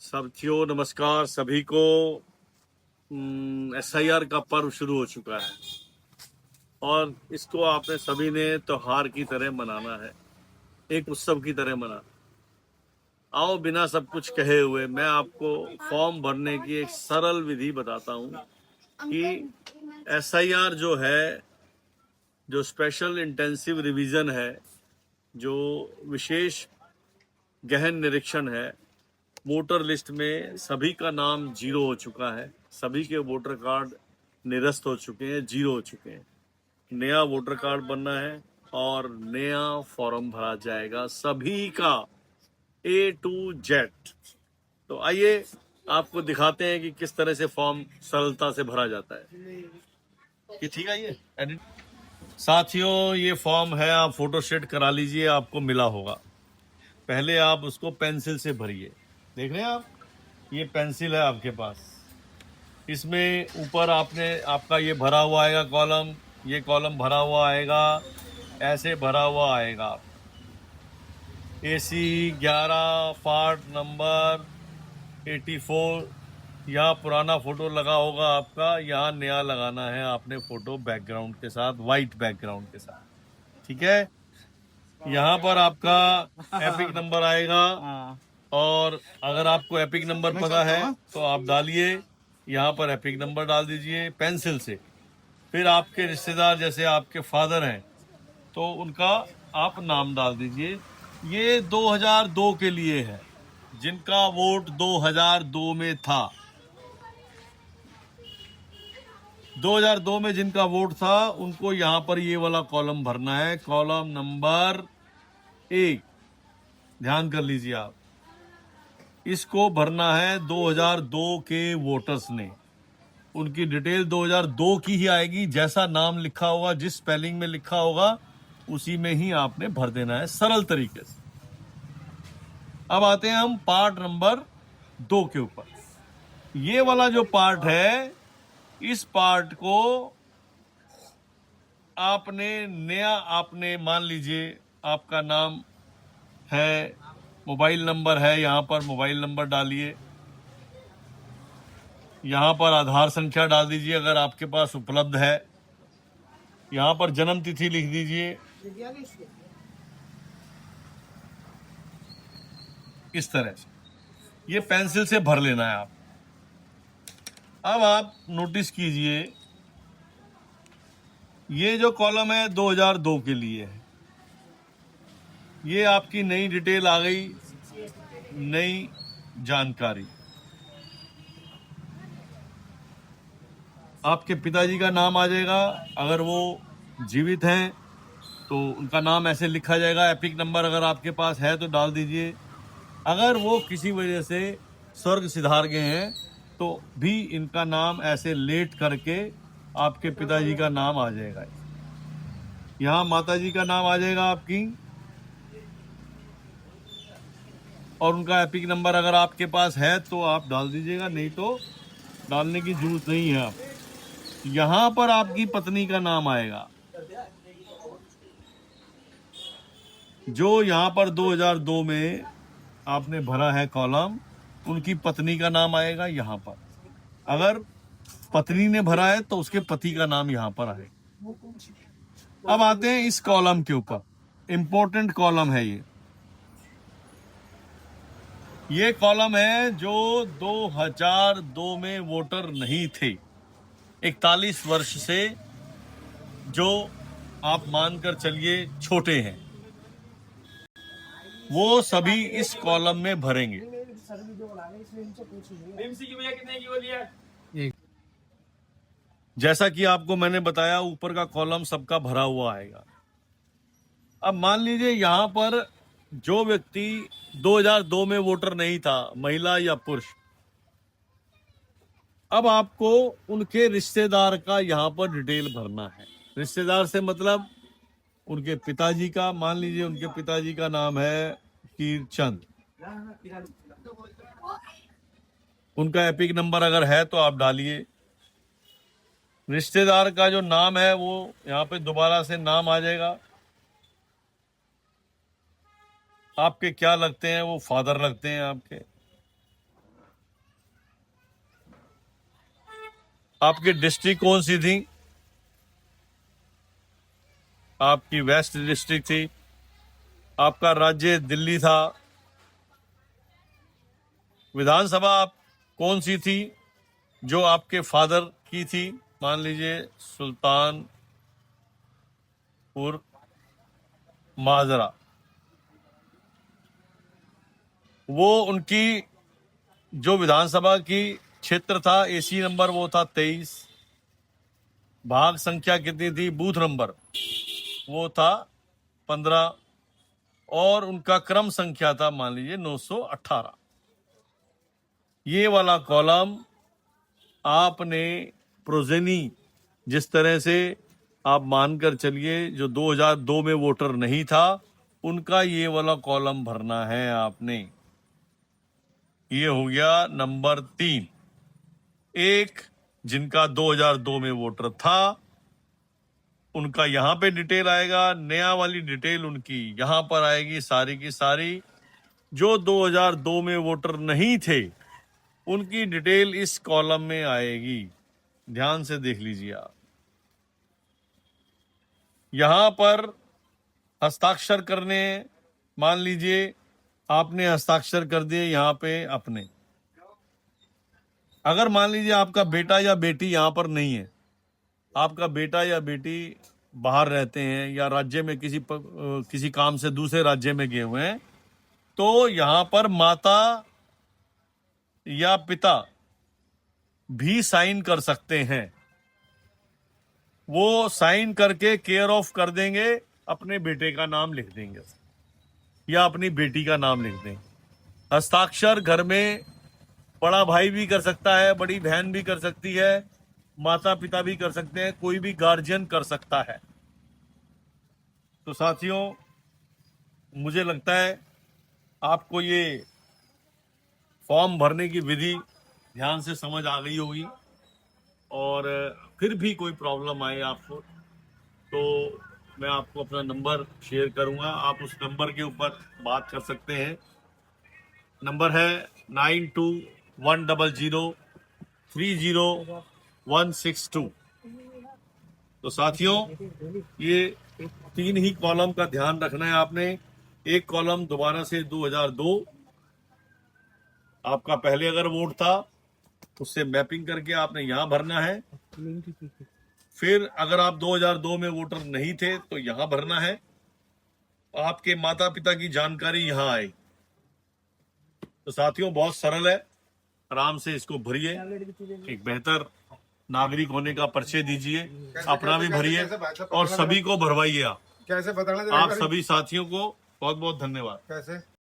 साथियों नमस्कार सभी को। SIR का पर्व शुरू हो चुका है और इसको आपने सभी ने त्योहार की तरह मनाना है, एक उत्सव की तरह मनाना। आओ बिना सब कुछ कहे हुए मैं आपको फॉर्म भरने की एक सरल विधि बताता हूँ कि SIR जो है, जो स्पेशल इंटेंसिव रिवीजन है, जो विशेष गहन निरीक्षण है, वोटर लिस्ट में सभी का नाम जीरो हो चुका है, सभी के वोटर कार्ड निरस्त हो चुके हैं, जीरो हो चुके हैं। नया वोटर कार्ड बनना है और नया फॉर्म भरा जाएगा सभी का A to Z। तो आइए आपको दिखाते हैं कि किस तरह से फॉर्म सरलता से भरा जाता है। ये ठीक है, ये एडिट। साथियों ये फॉर्म है, आप फोटो स्टेट करा लीजिए, आपको मिला होगा। पहले आप उसको पेंसिल से भरिए। देख रहे हैं आप, ये पेंसिल है आपके पास, इसमें ऊपर आपका ये भरा हुआ आएगा कॉलम, ये कॉलम भरा हुआ आएगा, ऐसे भरा हुआ आएगा। AC 11 पार्ट नंबर 84, यहाँ पुराना फोटो लगा होगा आपका, यहाँ नया लगाना है आपने फोटो बैकग्राउंड के साथ, वाइट बैकग्राउंड के साथ। ठीक है, यहाँ पर आपका एपिक नंबर आएगा और अगर आपको एपिक नंबर पता है तो आप डालिए, यहाँ पर एपिक नंबर डाल दीजिए पेंसिल से। फिर आपके रिश्तेदार जैसे आपके फादर हैं तो उनका आप नाम डाल दीजिए। ये 2002 के लिए है, जिनका वोट 2002 में था। 2002 में जिनका वोट था उनको यहाँ पर ये वाला कॉलम भरना है, कॉलम नंबर 1। ध्यान कर लीजिए आप, इसको भरना है 2002 के वोटर्स ने। उनकी डिटेल 2002 की ही आएगी, जैसा नाम लिखा होगा, जिस स्पेलिंग में लिखा होगा उसी में ही आपने भर देना है, सरल तरीके से। अब आते हैं हम पार्ट नंबर 2 के ऊपर। ये वाला जो पार्ट है, इस पार्ट को आपने मान लीजिए आपका नाम है, मोबाइल नंबर है, यहाँ पर मोबाइल नंबर डालिए, यहाँ पर आधार संख्या डाल दीजिए अगर आपके पास उपलब्ध है, यहाँ पर जन्म तिथि लिख दीजिए, इस तरह से। ये पेंसिल से भर लेना है आप। अब आप नोटिस कीजिए, ये जो कॉलम है 2002 के लिए है, ये आपकी नई डिटेल आ गई, नई जानकारी। आपके पिताजी का नाम आ जाएगा, अगर वो जीवित हैं तो उनका नाम ऐसे लिखा जाएगा। एपिक नंबर अगर आपके पास है तो डाल दीजिए। अगर वो किसी वजह से स्वर्ग सिधार गए हैं तो भी इनका नाम ऐसे लेट करके आपके पिताजी का नाम आ जाएगा। यहाँ माताजी का नाम आ जाएगा आपकी, और उनका एपिक नंबर अगर आपके पास है तो आप डाल दीजिएगा, नहीं तो डालने की जरूरत नहीं है। आप यहाँ पर आपकी पत्नी का नाम आएगा, जो यहाँ पर 2002 में आपने भरा है कॉलम, उनकी पत्नी का नाम आएगा यहाँ पर। अगर पत्नी ने भरा है तो उसके पति का नाम यहाँ पर आएगा। अब आते हैं इस कॉलम के ऊपर, इंपॉर्टेंट कॉलम है ये कॉलम है जो 2002 में वोटर नहीं थे, 41 वर्ष से जो आप मानकर चलिए छोटे हैं, वो सभी इस कॉलम में भरेंगे। जैसा कि आपको मैंने बताया, ऊपर का कॉलम सबका भरा हुआ आएगा। अब मान लीजिए यहाँ पर जो व्यक्ति 2002 में वोटर नहीं था, महिला या पुरुष, अब आपको उनके रिश्तेदार का यहाँ पर डिटेल भरना है। रिश्तेदार से मतलब उनके पिताजी का। मान लीजिए उनके पिताजी का नाम है कीरचंद, उनका एपिक नंबर अगर है तो आप डालिए। रिश्तेदार का जो नाम है वो यहाँ पे दोबारा से नाम आ जाएगा। आपके क्या लगते हैं, वो फादर लगते हैं आपके। आपकी डिस्ट्रिक्ट कौन सी थी? आपकी वेस्ट डिस्ट्रिक्ट थी। आपका राज्य दिल्ली था। विधानसभा आप कौन सी थी जो आपके फादर की थी? मान लीजिए सुल्तानपुर माजरा, वो उनकी जो विधानसभा की क्षेत्र था, एसी नंबर वो था 23। भाग संख्या कितनी थी? बूथ नंबर वो था 15 और उनका क्रम संख्या था मान लीजिए 918। ये वाला कॉलम आपने प्रोजेनी, जिस तरह से आप मानकर चलिए जो 2002 में वोटर नहीं था उनका ये वाला कॉलम भरना है आपने। ये हो गया नंबर 3। एक जिनका 2002 में वोटर था उनका यहां पे डिटेल आएगा, नया वाली डिटेल उनकी यहां पर आएगी सारी की सारी। जो 2002 में वोटर नहीं थे उनकी डिटेल इस कॉलम में आएगी। ध्यान से देख लीजिए आप। यहां पर हस्ताक्षर करने, मान लीजिए आपने हस्ताक्षर कर दिए यहां पे अपने। अगर मान लीजिए आपका बेटा या बेटी यहां पर नहीं है, आपका बेटा या बेटी बाहर रहते हैं या राज्य में किसी काम से दूसरे राज्य में गए हुए हैं, तो यहां पर माता या पिता भी साइन कर सकते हैं। वो साइन करके केयर ऑफ कर देंगे, अपने बेटे का नाम लिख देंगे या अपनी बेटी का नाम लिख देंगे। हस्ताक्षर घर में बड़ा भाई भी कर सकता है, बड़ी बहन भी कर सकती है, माता पिता भी कर सकते हैं, कोई भी गार्जियन कर सकता है। तो साथियों, मुझे लगता है आपको ये फॉर्म भरने की विधि ध्यान से समझ आ गई होगी। और फिर भी कोई प्रॉब्लम आए आपको तो मैं आपको अपना नंबर शेयर करूंगा, आप उस नंबर के ऊपर बात कर सकते हैं। नंबर है 9210030162। तो साथियों, ये 3 ही कॉलम का ध्यान रखना है आपने। एक कॉलम दोबारा से 2002 आपका पहले अगर वोट था उससे मैपिंग करके आपने यहां भरना है। फिर अगर आप 2002 में वोटर नहीं थे तो यहां भरना है। आपके माता पिता की जानकारी यहां आई। तो साथियों, बहुत सरल है, आराम से इसको भरिए। एक बेहतर नागरिक होने का परिचय दीजिए, अपना भी भरिए और सभी को भरवाइए। आप कैसे बताना आप सभी साथियों को बहुत बहुत धन्यवाद। कैसे